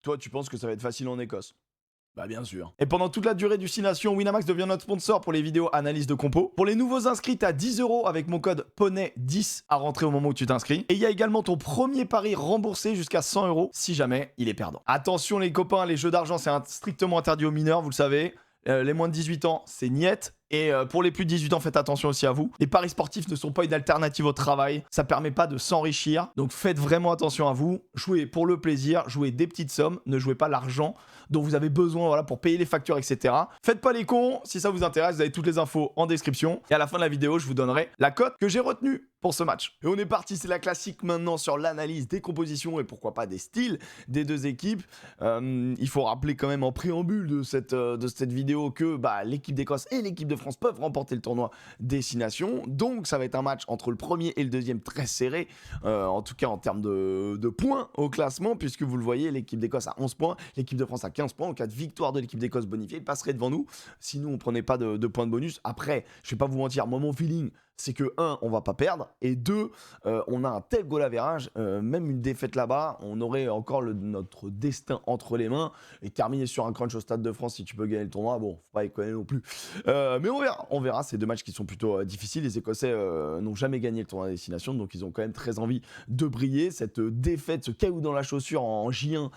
Toi, tu penses que ça va être facile en Écosse? Bah bien sûr. Et pendant toute la durée du 6 Nations, Winamax devient notre sponsor pour les vidéos analyse de compos. Pour les nouveaux inscrits, t'as 10 € avec mon code PONEY10 à rentrer au moment où tu t'inscris. Et il y a également ton premier pari remboursé jusqu'à 100 € si jamais il est perdant. Attention les copains, les jeux d'argent c'est strictement interdit aux mineurs, vous le savez. Les moins de 18 ans, c'est niette. Et pour les plus de 18 ans, faites attention aussi à vous. Les paris sportifs ne sont pas une alternative au travail. Ça permet pas de s'enrichir. Donc faites vraiment attention à vous. Jouez pour le plaisir, jouez des petites sommes. Ne jouez pas l'argent dont vous avez besoin voilà, pour payer les factures, etc. Faites pas les cons. Si ça vous intéresse, vous avez toutes les infos en description. Et à la fin de la vidéo, je vous donnerai la cote que j'ai retenue pour ce match. Et on est parti, c'est la classique maintenant sur l'analyse des compositions et pourquoi pas des styles des deux équipes. Il faut rappeler quand même en préambule de cette vidéo que l'équipe d'Écosse et l'équipe de France peuvent remporter le tournoi des 6 Nations. Donc ça va être un match entre le premier et le deuxième très serré, en tout cas en termes de points au classement, puisque vous le voyez, l'équipe d'Écosse a 11 points, l'équipe de France a 15 points. En cas de victoire de l'équipe d'Écosse bonifiée, il passerait devant nous si nous on prenait pas de points de bonus. Après, je vais pas vous mentir, moi mon feeling c'est que 1, on va pas perdre, et 2, on a un tel goal average, même une défaite là-bas, on aurait encore notre destin entre les mains, et terminer sur un crunch au Stade de France si tu peux gagner le tournoi, bon, faut pas déconner non plus. Mais on verra, c'est deux matchs qui sont plutôt difficiles, les Écossais n'ont jamais gagné le tournoi des 6 Nations, donc ils ont quand même très envie de briller. Cette défaite, ce caillou dans la chaussure en J1,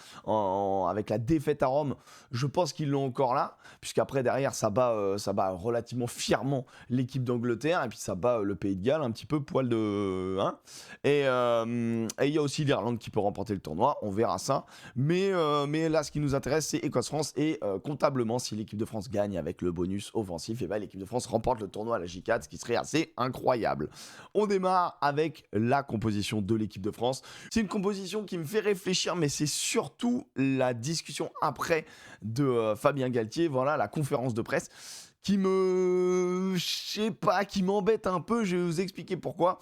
avec la défaite à Rome, je pense qu'ils l'ont encore là, puisqu'après derrière ça bat relativement fièrement l'équipe d'Angleterre, et puis ça bat le Pays de Galles un petit peu poil de et il y a aussi l'Irlande qui peut remporter le tournoi, on verra ça, mais là ce qui nous intéresse c'est Écosse-France, et comptablement si l'équipe de France gagne avec le bonus offensif, et l'équipe de France remporte le tournoi à la J4, ce qui serait assez incroyable. On démarre avec la composition de l'équipe de France. C'est une composition qui me fait réfléchir, mais c'est surtout la discussion après de Fabien Galtier, voilà, la conférence de presse qui qui m'embête un peu, je vais vous expliquer pourquoi.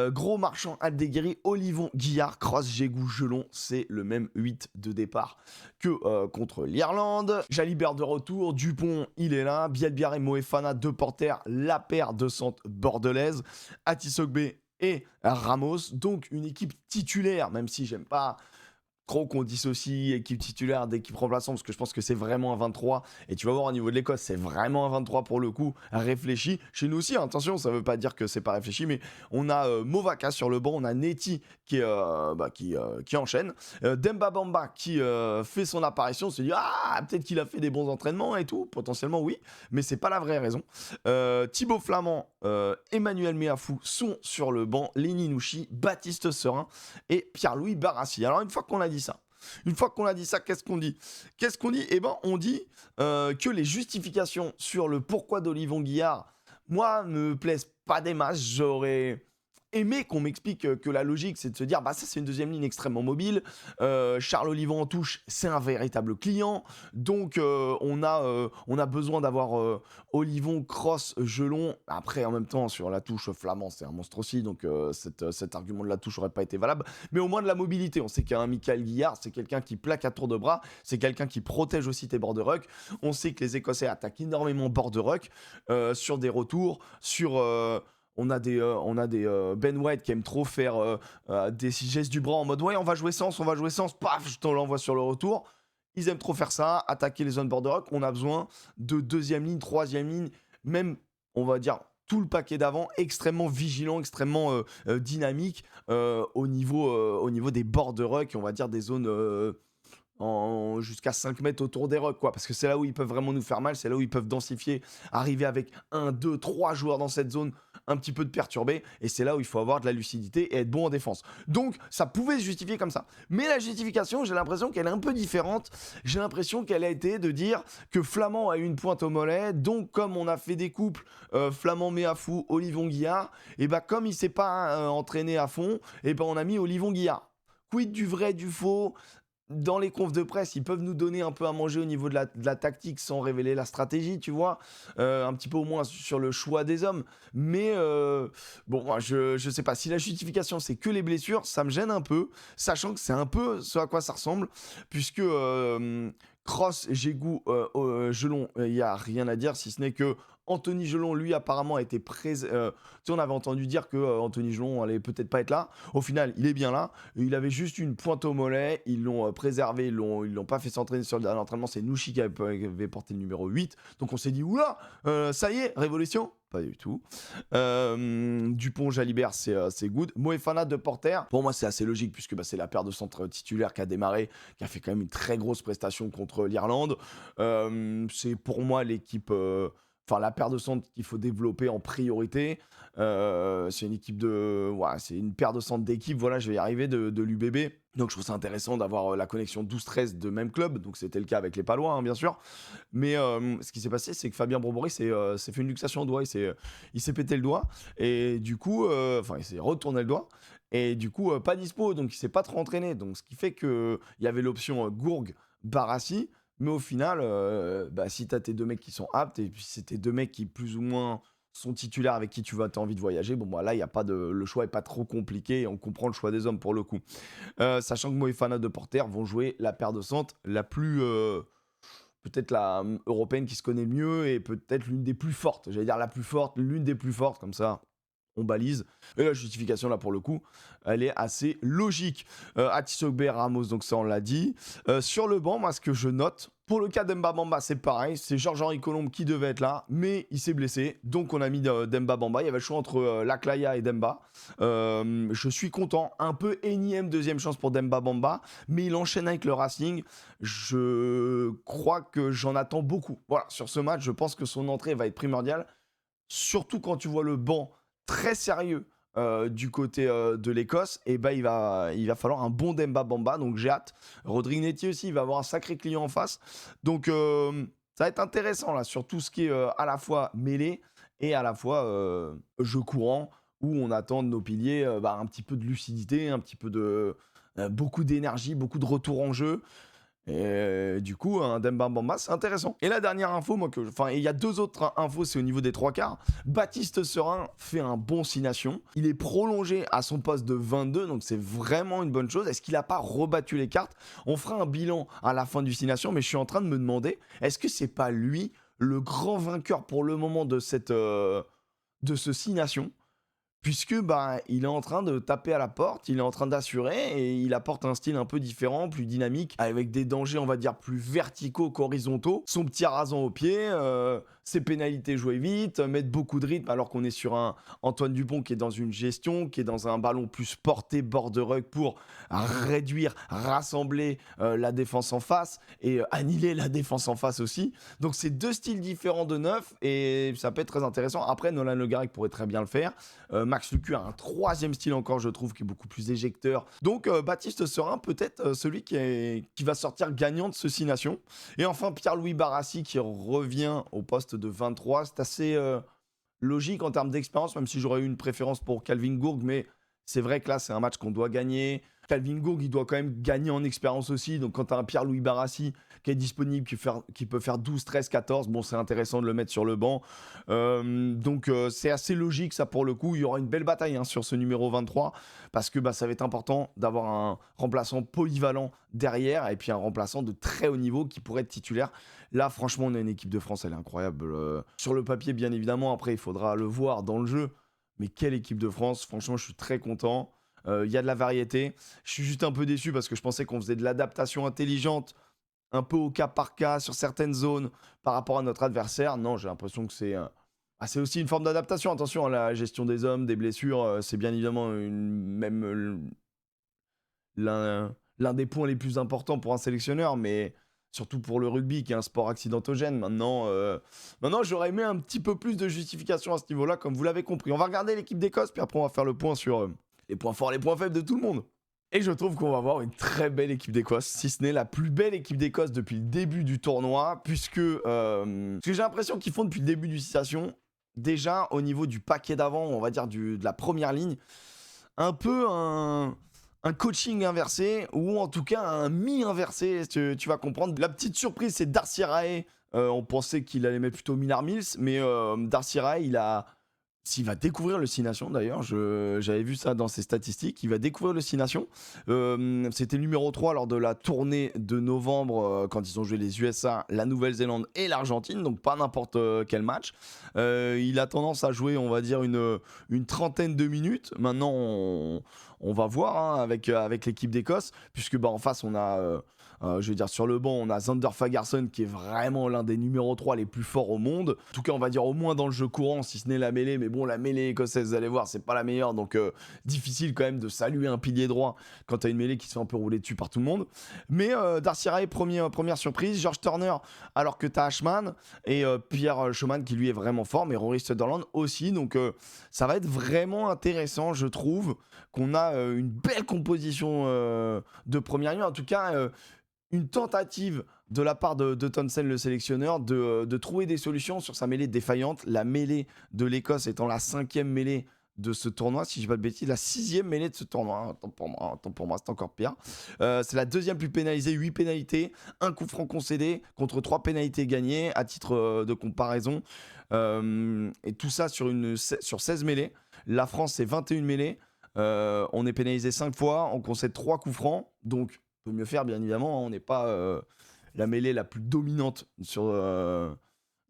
Gros Marchand, Aldeguerri, Olivon, Guillard, Cross, Jégou, Gelon, c'est le même 8 de départ que contre l'Irlande. Jalibert de retour, Dupont, il est là, Bielbiar et Moefana, deux porteurs, la paire de centre bordelaise, Atisogbe et Ramos, donc une équipe titulaire, même si j'aime pas trop qu'on dissocie équipe titulaire d'équipe remplaçante, parce que je pense que c'est vraiment un 23, et tu vas voir au niveau de l'Écosse, c'est vraiment un 23 pour le coup, réfléchi. Chez nous aussi, attention, ça veut pas dire que c'est pas réfléchi, mais on a Movaka sur le banc, on a Neti qui enchaîne, Demba Bamba qui fait son apparition, on se dit peut-être qu'il a fait des bons entraînements et tout, potentiellement oui, mais c'est pas la vraie raison. Thibaut Flamand, Emmanuel Meafou sont sur le banc, Lenny Nouchi, Baptiste Serin et Pierre-Louis Barassi. Alors une fois qu'on a dit ça, qu'est-ce qu'on dit? On dit que les justifications sur le pourquoi d'Olivon Guillard, moi, me plaisent pas des masses. J'aurais aimé qu'on m'explique que la logique, c'est de se dire, ça c'est une deuxième ligne extrêmement mobile. Charles Olivon en touche, c'est un véritable client. Donc on a besoin d'avoir Olivon, Cross, Gelon. Après, en même temps, sur la touche, Flamand, c'est un monstre aussi. Donc cet argument de la touche n'aurait pas été valable. Mais au moins de la mobilité. On sait qu'un Michael Guillard, c'est quelqu'un qui plaque à tour de bras. C'est quelqu'un qui protège aussi tes bords de ruck. On sait que les Écossais attaquent énormément bord de ruck sur des retours, on a des Ben White qui aiment trop faire des gestes du bras en mode ouais, on va jouer sens, paf, je te l'envoie sur le retour. Ils aiment trop faire ça, attaquer les zones border rock. On a besoin de deuxième ligne, troisième ligne, même, on va dire, tout le paquet d'avant, extrêmement vigilant, extrêmement dynamique au niveau des border rock, on va dire des zones jusqu'à 5 mètres autour des rocks, quoi, parce que c'est là où ils peuvent vraiment nous faire mal, c'est là où ils peuvent densifier, arriver avec 1, 2, 3 joueurs dans cette zone, un petit peu de perturbé, et c'est là où il faut avoir de la lucidité et être bon en défense. Donc ça pouvait se justifier comme ça, mais la justification, j'ai l'impression qu'elle est un peu différente. J'ai l'impression qu'elle a été de dire que Flamand a eu une pointe au mollet, donc comme on a fait des couples Flamand Meafou, Olivon Guillard, et comme il s'est pas entraîné à fond, et on a mis Olivon Guillard. Quid du vrai, du faux? Dans les confs de presse, ils peuvent nous donner un peu à manger au niveau de la tactique sans révéler la stratégie, tu vois, un petit peu au moins sur le choix des hommes. Mais moi, je sais pas, si la justification c'est que les blessures, ça me gêne un peu, sachant que c'est un peu ce à quoi ça ressemble, puisque Cross, Jégou, Gelon, il n'y a rien à dire, si ce n'est que Anthony Gelon, lui, apparemment, a été présent. Tu sais, on avait entendu dire que Anthony Gelon allait peut-être pas être là. Au final, il est bien là. Il avait juste une pointe au mollet. Ils l'ont préservé. Ils l'ont pas fait s'entraîner sur l'entraînement. C'est Nouchi qui avait porté le numéro 8. Donc on s'est dit, oula, ça y est, révolution. Pas du tout. Dupont, Jalibert, c'est good. Moefana de Porter. Pour moi, c'est assez logique puisque c'est la paire de centre titulaire qui a démarré, qui a fait quand même une très grosse prestation contre l'Irlande. C'est pour moi l'équipe. Enfin, la paire de centres qu'il faut développer en priorité. C'est une équipe de. Ouais, c'est une paire de centres d'équipe. Voilà, je vais y arriver de l'UBB. Donc, je trouve ça intéressant d'avoir la connexion 12-13 de même club. Donc, c'était le cas avec les Palois, hein, bien sûr. Mais ce qui s'est passé, c'est que Fabien Brobory s'est fait une luxation au doigt. Il s'est pété le doigt. Et du coup, il s'est retourné le doigt. Et du coup, pas dispo. Donc, il s'est pas trop entraîné. Donc, ce qui fait qu'il y avait l'option Gourg-Barassi. Mais au final, si t'as tes deux mecs qui sont aptes, et puis c'est tes deux mecs qui plus ou moins sont titulaires avec qui t'as envie de voyager, là, y a pas le choix est pas trop compliqué, et on comprend le choix des hommes pour le coup. Sachant que Moefana de Porter vont jouer la paire de centres la plus... peut-être la européenne qui se connaît le mieux, et peut-être l'une des plus fortes. J'allais dire la plus forte, l'une des plus fortes, comme ça... On balise. Et la justification, là, pour le coup, elle est assez logique. Atisogbe, Ramos, donc ça, on l'a dit. Sur le banc, moi, ce que je note, pour le cas d'Emba Bamba, c'est pareil. C'est Georges-Henri Colombe qui devait être là, mais il s'est blessé. Donc, on a mis Demba Bamba. Il y avait le choix entre Laclaya et Demba. Je suis content. Un peu énième deuxième chance pour Demba Bamba, mais il enchaîne avec le Racing. Je crois que j'en attends beaucoup. Voilà, sur ce match, je pense que son entrée va être primordiale. Surtout quand tu vois le banc très sérieux du côté de l'Écosse, et il va falloir un bon Demba Bamba, donc j'ai hâte. Rodrigue Netti aussi, il va avoir un sacré client en face, donc ça va être intéressant là, sur tout ce qui est à la fois mêlée et à la fois jeu courant, où on attend de nos piliers un petit peu de lucidité, un petit peu de beaucoup d'énergie, beaucoup de retour en jeu. Et du coup, un Demba Bamba, c'est intéressant. Et la dernière info, il y a deux autres infos, c'est au niveau des trois quarts. Baptiste Serin fait un bon 6-Nations. Il est prolongé à son poste de 22, donc c'est vraiment une bonne chose. Est-ce qu'il n'a pas rebattu les cartes? On fera un bilan à la fin du 6-Nations, mais je suis en train de me demander, est-ce que c'est pas lui le grand vainqueur pour le moment de ce 6-Nations? Puisque il est en train de taper à la porte, il est en train d'assurer, et il apporte un style un peu différent, plus dynamique, avec des dangers, on va dire, plus verticaux qu'horizontaux. Son petit rasant au pied, ses pénalités jouées vite, mettre beaucoup de rythme, alors qu'on est sur un Antoine Dupont qui est dans une gestion, qui est dans un ballon plus porté, bord de ruck, pour réduire, rassembler la défense en face, et annihiler la défense en face aussi. Donc c'est deux styles différents de neuf, et ça peut être très intéressant. Après, Nolan Le Garec pourrait très bien le faire. Max Lucu a un troisième style encore, je trouve, qui est beaucoup plus éjecteur. Donc Baptiste Serin, peut-être celui qui va sortir gagnant de ce 6-Nations. Et enfin, Pierre-Louis Barassi qui revient au poste de 23. C'est assez logique en termes d'expérience, même si j'aurais eu une préférence pour Calvin Gourg, mais c'est vrai que là, c'est un match qu'on doit gagner. Calvin Gourg, il doit quand même gagner en expérience aussi. Donc, quand tu as un Pierre-Louis Barassi qui est disponible, qui peut faire 12, 13, 14, c'est intéressant de le mettre sur le banc. Donc, c'est assez logique, ça, pour le coup. Il y aura une belle bataille sur ce numéro 23, parce que ça va être important d'avoir un remplaçant polyvalent derrière, et puis un remplaçant de très haut niveau qui pourrait être titulaire. Là, franchement, on a une équipe de France, elle est incroyable. Sur le papier, bien évidemment. Après, il faudra le voir dans le jeu. Mais quelle équipe de France. Franchement, je suis très content. Il y a de la variété. Je suis juste un peu déçu parce que je pensais qu'on faisait de l'adaptation intelligente, un peu au cas par cas, sur certaines zones, par rapport à notre adversaire. Non, j'ai l'impression que c'est aussi une forme d'adaptation. Attention, la gestion des hommes, des blessures, c'est bien évidemment l'un des points les plus importants pour un sélectionneur, mais surtout pour le rugby, qui est un sport accidentogène. Maintenant, j'aurais aimé un petit peu plus de justification à ce niveau-là, comme vous l'avez compris. On va regarder l'équipe d'Écosse, puis après on va faire le point sur les points forts, les points faibles de tout le monde. Et je trouve qu'on va avoir une très belle équipe d'Écosse, si ce n'est la plus belle équipe d'Écosse depuis le début du tournoi, puisque ce que j'ai l'impression qu'ils font depuis le début du 6-Nations, déjà au niveau du paquet d'avant, on va dire de la première ligne, un peu un coaching inversé, ou en tout cas un mi-inversé, tu vas comprendre. La petite surprise, c'est Darcy Rae. On pensait qu'il allait mettre plutôt Millard Mills, mais Darcy Rae, il a s'il va découvrir le 6 Nations d'ailleurs, j'avais vu ça dans ses statistiques, il va découvrir le 6 Nations. C'était numéro 3 lors de la tournée de novembre quand ils ont joué les USA, la Nouvelle-Zélande et l'Argentine, donc pas n'importe quel match. Il a tendance à jouer, on va dire, une trentaine de minutes. Maintenant, on va voir hein, avec l'équipe d'Écosse, puisque bah, en face, on a... je veux dire, sur le banc, on a Zander Fagerson qui est vraiment l'un des numéros 3 les plus forts au monde. En tout cas, on va dire au moins dans le jeu courant, si ce n'est la mêlée. Mais bon, la mêlée écossaise, vous allez voir, c'est pas la meilleure. Donc, difficile quand même de saluer un pilier droit quand t'as une mêlée qui se fait un peu rouler dessus par tout le monde. Mais Darcy Rae, première surprise. George Turner, alors que t'as Ashman. Et Pierre Schumann qui lui est vraiment fort. Mais Rory Sutherland aussi. Donc, ça va être vraiment intéressant, je trouve, qu'on a une belle composition de première ligne. En tout cas, une tentative de la part de Townsend, le sélectionneur, de trouver des solutions sur sa mêlée défaillante. La mêlée de l'Écosse étant la 5e mêlée de ce tournoi, si je ne dis pas de bêtises, la 6e mêlée de ce tournoi. Tant pour moi, c'est encore pire. C'est la 2e plus pénalisée, 8 pénalités, un coup franc concédé contre 3 pénalités gagnées, à titre de comparaison. Et tout ça sur 16 mêlées. La France, c'est 21 mêlées. On est pénalisé 5 fois, on concède 3 coups francs, donc peut mieux faire bien évidemment, hein. On n'est pas la mêlée la plus dominante sur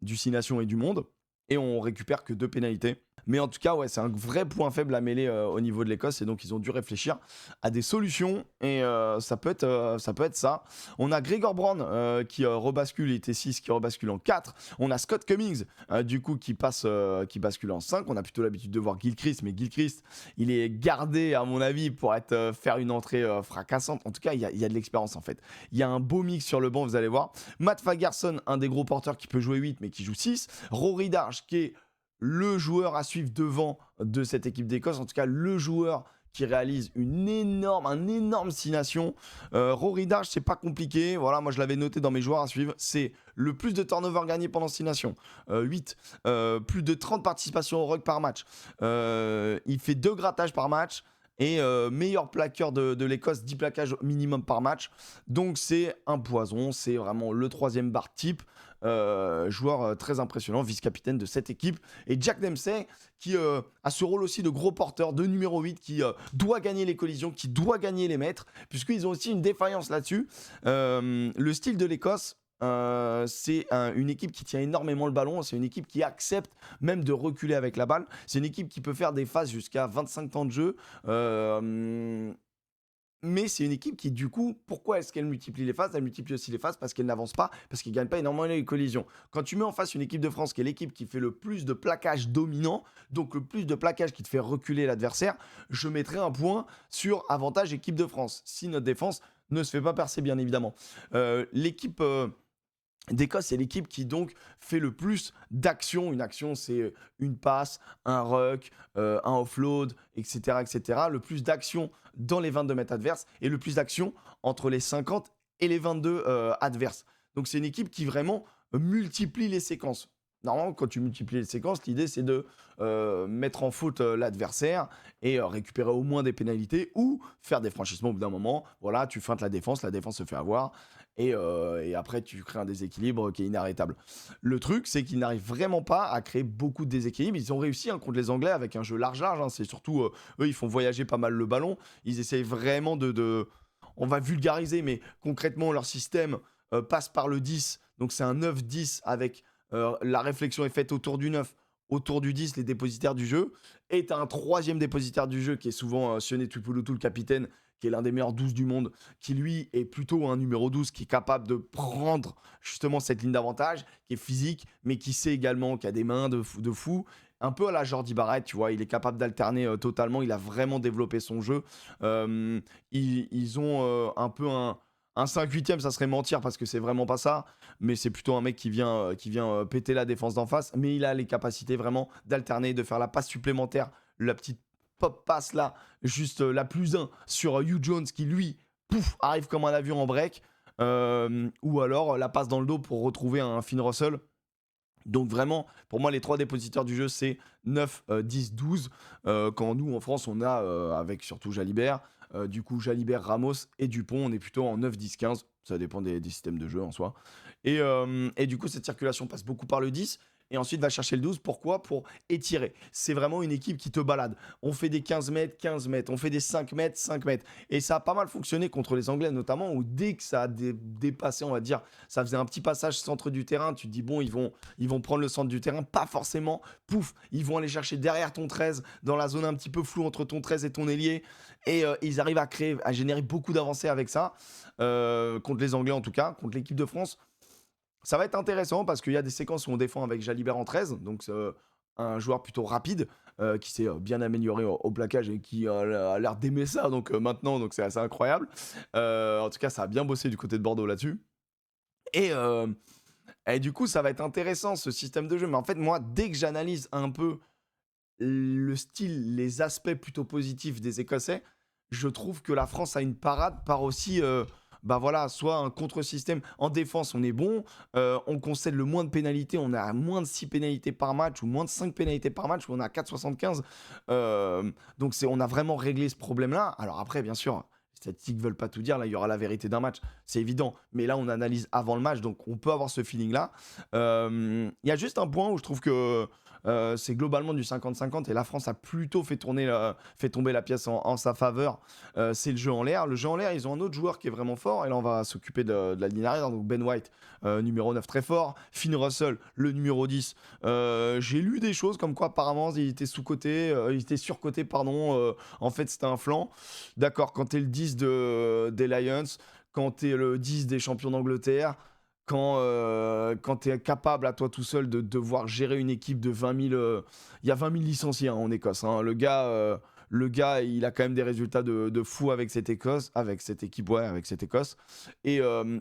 du 6 Nations et du monde, et on récupère que 2 pénalités. Mais en tout cas, ouais, c'est un vrai point faible la mêlée au niveau de l'Écosse, et donc ils ont dû réfléchir à des solutions, et ça peut être ça. On a Gregor Brown qui rebascule, il était 6, qui rebascule en 4. On a Scott Cummings, du coup, qui bascule en 5. On a plutôt l'habitude de voir Gilchrist, mais Gilchrist, il est gardé, à mon avis, pour faire une entrée fracassante. En tout cas, il y a de l'expérience, en fait. Il y a un beau mix sur le banc, vous allez voir. Matt Fagerson, un des gros porteurs qui peut jouer 8, mais qui joue 6. Rory Darge, qui est le joueur à suivre devant de cette équipe d'Écosse, en tout cas le joueur qui réalise un énorme 6 Nations. Rory Darge, c'est pas compliqué, voilà, moi je l'avais noté dans mes joueurs à suivre, c'est le plus de turnover gagné pendant 6 Nations, 8, plus de 30 participations au ruck par match, il fait 2 grattages par match, et meilleur plaqueur de l'Écosse, 10 plaquages minimum par match. Donc c'est un poison, c'est vraiment le 3e bar type. Joueur très impressionnant, vice-capitaine de cette équipe. Et Jack Dempsey qui a ce rôle aussi de gros porteur, de numéro 8, qui doit gagner les collisions, qui doit gagner les mètres, puisqu'ils ont aussi une défaillance là-dessus. Le style de l'Écosse, c'est une équipe qui tient énormément le ballon, c'est une équipe qui accepte même de reculer avec la balle, c'est une équipe qui peut faire des phases jusqu'à 25 temps de jeu, mais c'est une équipe qui, du coup, pourquoi est-ce qu'elle multiplie les phases? Elle multiplie aussi les phases parce qu'elle n'avance pas, parce qu'elle ne gagne pas énormément les collisions. Quand tu mets en face une équipe de France qui est l'équipe qui fait le plus de plaquages dominants, donc le plus de plaquages qui te fait reculer l'adversaire, je mettrai un point sur avantage équipe de France, si notre défense ne se fait pas percer, bien évidemment. L'équipe d'Écosse, c'est l'équipe qui donc fait le plus d'actions. Une action, c'est une passe, un ruck, un offload, etc., etc. Le plus d'actions dans les 22 mètres adverses et le plus d'actions entre les 50 et les 22 adverses. Donc c'est une équipe qui vraiment multiplie les séquences. Normalement, quand tu multiplies les séquences, l'idée c'est de mettre en faute l'adversaire et récupérer au moins des pénalités ou faire des franchissements au bout d'un moment. Voilà, tu feintes la défense se fait avoir. Et après, tu crées un déséquilibre qui est inarrêtable. Le truc, c'est qu'ils n'arrivent vraiment pas à créer beaucoup de déséquilibres. Ils ont réussi contre les Anglais avec un jeu large. Hein. C'est surtout, eux, ils font voyager pas mal le ballon. Ils essayent vraiment on va vulgariser, mais concrètement, leur système passe par le 10. Donc, c'est un 9-10 avec la réflexion est faite autour du 9, autour du 10, les dépositaires du jeu. Et tu as un 3e dépositaire du jeu qui est souvent Sione Tuipulotu, le capitaine, qui est l'un des meilleurs 12 du monde, qui lui est plutôt un numéro 12 qui est capable de prendre justement cette ligne d'avantage, qui est physique, mais qui sait également, qui a des mains de fou. Un peu à la Jordi Barrett, tu vois, il est capable d'alterner totalement, il a vraiment développé son jeu. Ils ont un peu un 5/8e, ça serait mentir parce que c'est vraiment pas ça, mais c'est plutôt un mec qui vient péter la défense d'en face, mais il a les capacités vraiment d'alterner, de faire la passe supplémentaire, la petite pop passe là, juste la plus 1 sur Hugh Jones qui lui, arrive comme un avion en break, ou alors la passe dans le dos pour retrouver un Finn Russell. Donc vraiment, pour moi, les 3 dépositeurs du jeu, c'est 9, 10, 12. Quand nous, en France, on a, avec surtout Jalibert, du coup, Jalibert, Ramos et Dupont, on est plutôt en 9, 10, 15. Ça dépend des systèmes de jeu en soi. Et du coup, cette circulation passe beaucoup par le 10. et ensuite va chercher le 12. Pourquoi? Pour étirer. C'est vraiment une équipe qui te balade. On fait des 15 mètres, 15 mètres. On fait des 5 mètres, 5 mètres. Et ça a pas mal fonctionné contre les Anglais, notamment, où dès que ça a dépassé, on va dire, ça faisait un petit passage centre du terrain, tu te dis, bon, ils vont prendre le centre du terrain. Pas forcément. Pouf, ils vont aller chercher derrière ton 13, dans la zone un petit peu floue entre ton 13 et ton ailier. Et ils arrivent à générer beaucoup d'avancées avec ça, contre les Anglais en tout cas, contre l'équipe de France. Ça va être intéressant parce qu'il y a des séquences où on défend avec Jalibert en 13, donc c'est un joueur plutôt rapide, qui s'est bien amélioré au plaquage et qui a l'air d'aimer ça donc, maintenant, donc c'est assez incroyable. En tout cas, ça a bien bossé du côté de Bordeaux là-dessus. Et, et du coup, ça va être intéressant ce système de jeu. Mais en fait, moi, dès que j'analyse un peu le style, les aspects plutôt positifs des Écossais, je trouve que la France a une parade par aussi, bah voilà, soit un contre-système. En défense, on est bon, on concède le moins de pénalités, on est à moins de 6 pénalités par match ou moins de 5 pénalités par match, où on est à 4,75. Donc on a vraiment réglé ce problème-là. Alors après, bien sûr, les statistiques ne veulent pas tout dire, là il y aura la vérité d'un match, c'est évident. Mais là, on analyse avant le match, donc on peut avoir ce feeling-là. Il y a juste un point où je trouve que c'est globalement du 50-50 et la France a plutôt fait tomber la pièce en sa faveur. C'est le jeu en l'air. Le jeu en l'air, ils ont un autre joueur qui est vraiment fort et là on va s'occuper de la ligne arrière. Donc Ben White, numéro 9 très fort. Finn Russell, le numéro 10. J'ai lu des choses comme quoi apparemment il était il était surcoté, pardon. En fait c'était un flanc. D'accord, quand t'es le 10 des Lions, quand t'es le 10 des champions d'Angleterre, quand tu es capable à toi tout seul de devoir gérer une équipe de 20 000... Il y a 20 000 licenciés en Écosse. Hein. Le gars, il a quand même des résultats de fou avec cette Écosse, avec cette équipe, ouais, avec cette Écosse. Et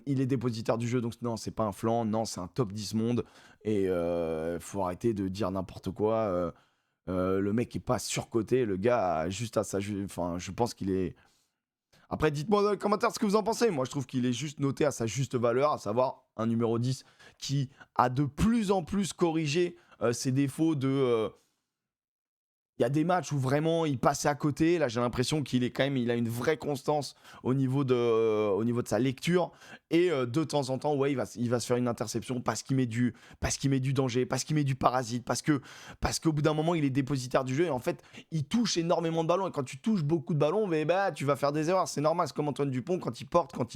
il est dépositaire du jeu, donc non, c'est pas un flanc, non, c'est un top 10 monde. Et faut arrêter de dire n'importe quoi. Le mec est pas surcoté, le gars a juste à sa... Enfin, je pense qu'il est... Après, dites-moi dans les commentaires ce que vous en pensez. Moi, je trouve qu'il est juste noté à sa juste valeur, à savoir un numéro 10 qui a de plus en plus corrigé ses défauts de... Il y a des matchs où vraiment il passait à côté. Là, j'ai l'impression il a une vraie constance au niveau de sa lecture. Et de temps en temps, ouais, il va se faire une interception parce qu'il met du danger, parce qu'il met du parasite, parce qu'au bout d'un moment, il est dépositaire du jeu. Et en fait, il touche énormément de ballons. Et quand tu touches beaucoup de ballons, bah, tu vas faire des erreurs. C'est normal. C'est comme Antoine Dupont quand il porte, quand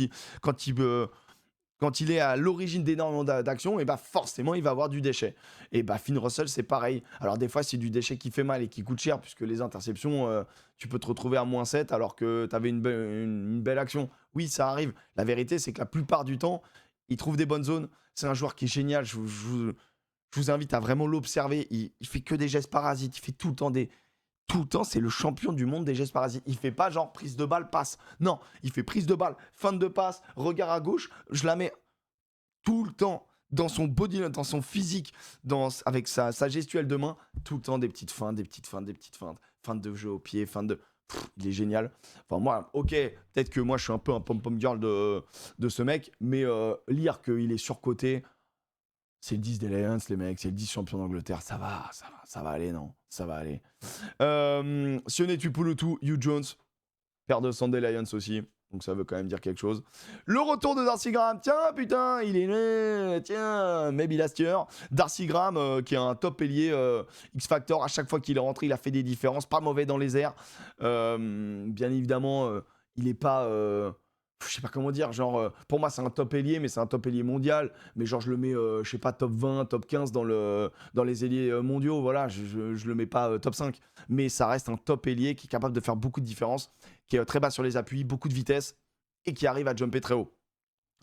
il est à l'origine d'énormément d'actions, et bah forcément il va avoir du déchet. Et bah Finn Russell c'est pareil. Alors des fois c'est du déchet qui fait mal et qui coûte cher, puisque les interceptions, tu peux te retrouver à -7 alors que tu avais une belle action. Oui, ça arrive. La vérité c'est que la plupart du temps, il trouve des bonnes zones. C'est un joueur qui est génial. Je vous invite à vraiment l'observer. Il fait que des gestes parasites. Il fait tout le temps, c'est le champion du monde des gestes parasites. Il fait pas genre prise de balle, passe. Non, il fait prise de balle, fin de passe, regard à gauche. Je la mets tout le temps dans son body, dans son physique, avec sa gestuelle de main. Tout le temps des petites feintes, des petites feintes, des petites feintes. Feinte de jeu au pied, feinte de... il est génial. Enfin, moi, ok, peut-être que moi, je suis un peu un pom-pom girl de ce mec, mais lire qu'il est surcoté, c'est le 10 des Lions, les mecs, c'est le 10 champion d'Angleterre, ça va aller, non? Ça va aller. Sione Tupulotu, Hugh Jones, père de Sunday Lions aussi, donc ça veut quand même dire quelque chose. Le retour de Darcy Graham, tiens, putain, il est né, tiens, maybe last year. Darcy Graham, qui est un top ailier X-Factor, à chaque fois qu'il est rentré, il a fait des différences, pas mauvais dans les airs. Bien évidemment, il est pas... je sais pas comment dire, genre, pour moi c'est un top ailier, mais c'est un top ailier mondial, mais genre je le mets, je sais pas, top 20, top 15 dans les ailiers mondiaux, voilà, je le mets pas top 5, mais ça reste un top ailier qui est capable de faire beaucoup de différences, qui est très bas sur les appuis, beaucoup de vitesse, et qui arrive à jumper très haut.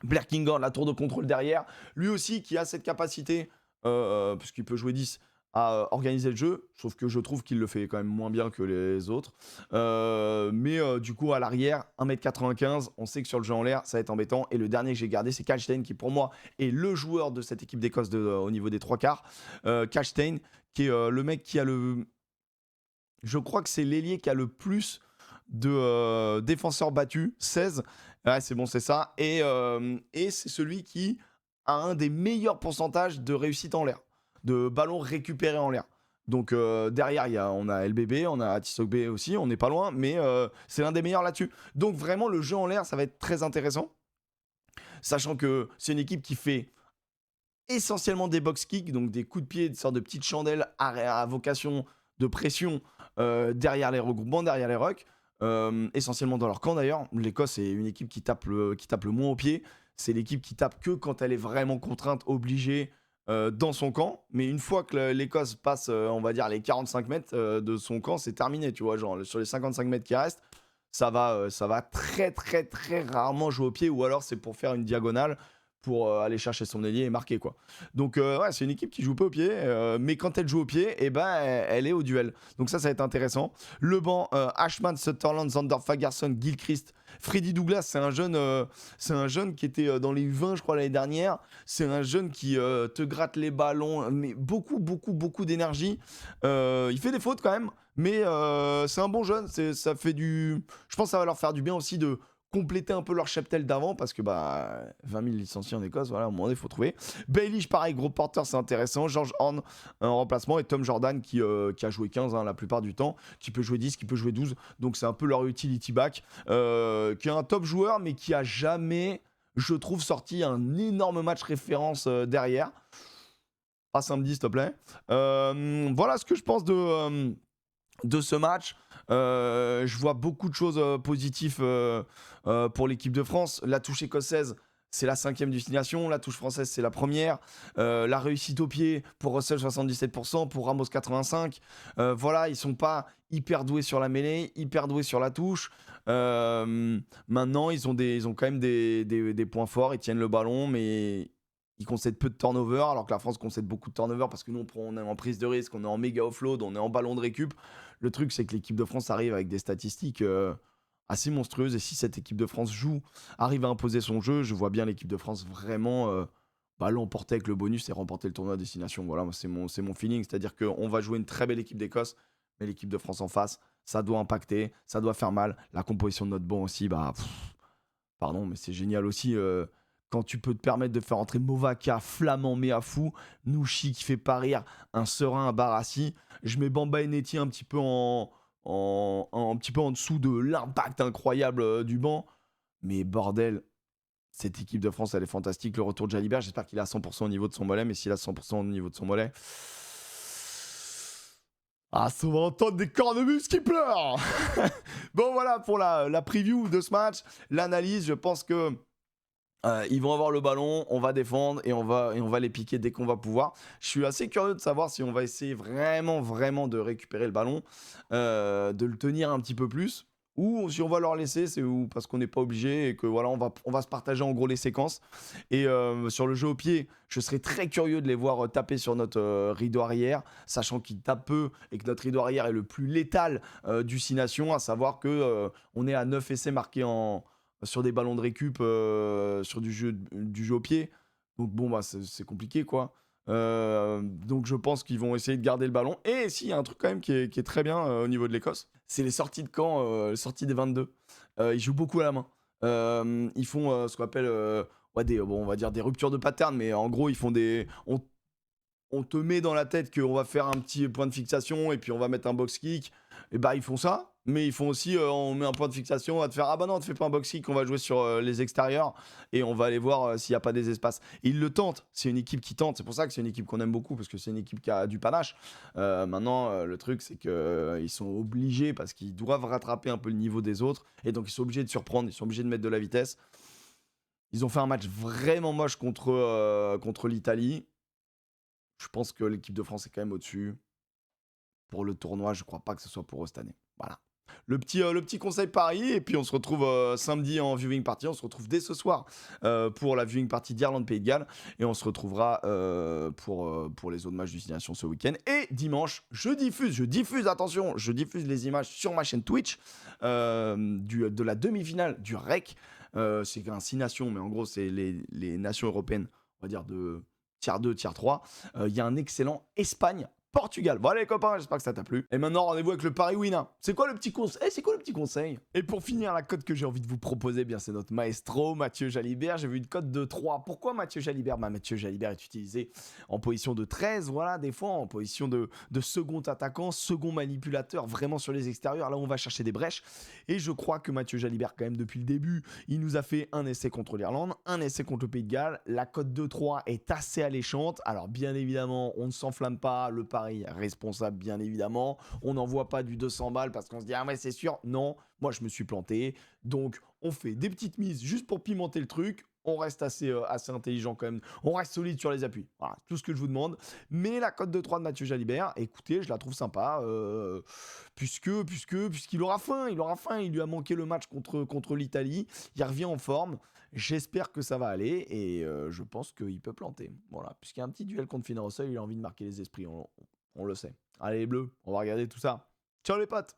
Blair Kinghorn, la tour de contrôle derrière, lui aussi qui a cette capacité, puisqu'il peut jouer 10, à organiser le jeu, sauf que je trouve qu'il le fait quand même moins bien que les autres. Mais du coup, à l'arrière, 1m95, on sait que sur le jeu en l'air, ça va être embêtant. Et le dernier que j'ai gardé, c'est Kyle Stein, qui pour moi est le joueur de cette équipe d'Écosse au niveau des trois quarts. Kyle Stein, qui est le mec qui a le... Je crois que c'est l'ailier qui a le plus de défenseurs battus, 16. Ouais, c'est bon, c'est ça. Et c'est celui qui a un des meilleurs pourcentages de réussite en l'air, de ballons récupérés en l'air. Donc derrière, on a LBB, on a Tisogbe aussi, on n'est pas loin, mais c'est l'un des meilleurs là-dessus. Donc vraiment, le jeu en l'air, ça va être très intéressant. Sachant que c'est une équipe qui fait essentiellement des box kicks, donc des coups de pied, des sortes de petites chandelles à vocation de pression derrière les regroupements, derrière les rucks. Essentiellement dans leur camp d'ailleurs. L'Écosse est une équipe qui tape le moins au pied. C'est l'équipe qui tape que quand elle est vraiment contrainte, obligée dans son camp. Mais une fois que l'Écosse passe, on va dire, les 45 mètres de son camp, c'est terminé. Tu vois, genre sur les 55 mètres qui restent, ça va très très très rarement jouer au pied, ou alors c'est pour faire une diagonale pour aller chercher son ailier et marquer quoi. Donc ouais, c'est une équipe qui joue pas au pied, mais quand elle joue au pied, eh ben, elle est au duel. Donc ça va être intéressant. Le banc, Ashman, Sutherland, Zander Fagerson, Gilchrist, Freddy Douglas, c'est un jeune qui était dans les U20 je crois l'année dernière. C'est un jeune qui te gratte les ballons, mais beaucoup d'énergie. Il fait des fautes quand même, mais c'est un bon jeune. Ça fait je pense que ça va leur faire du bien aussi de compléter un peu leur cheptel d'avant, parce que 20 000 licenciés en Écosse, voilà, à un moment donné, il faut trouver. Baelish, pareil, gros porteur, c'est intéressant. George Horn en remplacement, et Tom Jordan qui a joué 15 la plupart du temps, qui peut jouer 10, qui peut jouer 12, donc c'est un peu leur utility back, qui est un top joueur, mais qui a jamais, je trouve, sorti un énorme match référence derrière. Pas samedi, s'il te plaît. Voilà ce que je pense de ce match. Je vois beaucoup de choses positives pour l'équipe de France. La touche écossaise, c'est la 5e destination. La touche française, c'est la première. La réussite au pied pour Russell, 77%. Pour Ramos, 85%. Voilà, ils sont pas hyper doués sur la mêlée, hyper doués sur la touche. Maintenant, ils ont quand même des points forts. Ils tiennent le ballon, mais ils concèdent peu de turnover, alors que la France concède beaucoup de turnover, parce que nous, on est en prise de risque, on est en méga offload, on est en ballon de récup. Le truc, c'est que l'équipe de France arrive avec des statistiques assez monstrueuses, et si cette équipe de France arrive à imposer son jeu, je vois bien l'équipe de France vraiment l'emporter avec le bonus et remporter le tournoi à destination. Voilà, c'est mon feeling, c'est-à-dire qu'on va jouer une très belle équipe d'Écosse, mais l'équipe de France en face, ça doit impacter, ça doit faire mal. La composition de notre banc aussi, pardon, mais c'est génial aussi. Quand tu peux te permettre de faire entrer Movaka, Flamand, Méafou, Nouchi qui fait pas rire, un Serein, un Barassi. Je mets Bamba et Neti un petit peu un petit peu en dessous de l'impact incroyable du banc. Mais bordel, cette équipe de France, elle est fantastique. Le retour de Jalibert, j'espère qu'il est à 100% au niveau de son mollet. Mais s'il a 100% au niveau de son mollet, ça va entendre des cornemuses qui pleurent. Bon, voilà pour la preview de ce match. L'analyse, je pense que ils vont avoir le ballon, on va défendre et on va les piquer dès qu'on va pouvoir. Je suis assez curieux de savoir si on va essayer vraiment de récupérer le ballon, de le tenir un petit peu plus, ou si on va leur laisser, parce qu'on n'est pas obligé et que voilà, on va se partager en gros les séquences. Et sur le jeu au pied, je serais très curieux de les voir taper sur notre rideau arrière, sachant qu'ils tapent peu et que notre rideau arrière est le plus létal du 6 Nations, à savoir que on est à 9 essais marqués sur des ballons de récup, sur du jeu au pied. Donc bon, c'est compliqué, quoi. Donc je pense qu'ils vont essayer de garder le ballon. Et s'il y a un truc quand même qui est très bien au niveau de l'Écosse, c'est les sorties de camp, les sorties des 22. Ils jouent beaucoup à la main. Ils font ce qu'on appelle on va dire des ruptures de pattern, mais en gros, ils font on te met dans la tête qu'on va faire un petit point de fixation et puis on va mettre un box kick. Et ils font ça, mais ils font aussi on met un point de fixation, on va te faire non, on te fait pas un box kick, on va jouer sur les extérieurs et on va aller voir s'il n'y a pas des espaces. Et ils le tentent, c'est une équipe qui tente, c'est pour ça que c'est une équipe qu'on aime beaucoup, parce que c'est une équipe qui a du panache. Maintenant, le truc, c'est qu'ils sont obligés, parce qu'ils doivent rattraper un peu le niveau des autres, et donc ils sont obligés de surprendre, ils sont obligés de mettre de la vitesse. Ils ont fait un match vraiment moche contre l'Italie. Je pense que l'équipe de France est quand même au-dessus. Pour le tournoi, je crois pas que ce soit pour eux cette année. Voilà. Le petit conseil Paris, et puis on se retrouve samedi en viewing party. On se retrouve dès ce soir pour la viewing party d'Irlande-Pays de Galles, et on se retrouvera pour les autres matchs du 6 Nations ce week-end. Et dimanche, je diffuse les images sur ma chaîne Twitch de la demi-finale du REC. C'est un 6 Nations, mais en gros, c'est les nations européennes, on va dire de tiers 2, tiers 3. Il y a un excellent Espagne, Portugal. Voilà les copains, j'espère que ça t'a plu. Et maintenant, rendez-vous avec le Paris Win. C'est quoi le petit conseil? C'est quoi le petit conseil? Et pour finir, la cote que j'ai envie de vous proposer, bien c'est notre maestro, Mathieu Jalibert. J'ai vu une cote de 3. Pourquoi Mathieu Jalibert? Mathieu Jalibert est utilisé en position de 13, voilà, des fois en position de second attaquant, second manipulateur, vraiment sur les extérieurs. Là, on va chercher des brèches. Et je crois que Mathieu Jalibert, quand même, depuis le début, il nous a fait un essai contre l'Irlande, un essai contre le Pays de Galles. La cote de 3 est assez alléchante. Alors, bien évidemment, on ne s'enflamme pas. Le pari responsable, bien évidemment. On n'envoie pas du 200 balles parce qu'on se dit ah ouais c'est sûr. Non, moi je me suis planté. Donc on fait des petites mises juste pour pimenter le truc. On reste assez intelligent quand même. On reste solide sur les appuis. Voilà, tout ce que je vous demande. Mais la cote de 3 de Mathieu Jalibert, écoutez, je la trouve sympa. Puisqu'il aura faim. Il aura faim. Il lui a manqué le match contre l'Italie. Il revient en forme. J'espère que ça va aller. Et je pense qu'il peut planter. Voilà. Puisqu'il y a un petit duel contre Finn Russell, il a envie de marquer les esprits. On le sait. Allez les bleus, on va regarder tout ça. Ciao les potes!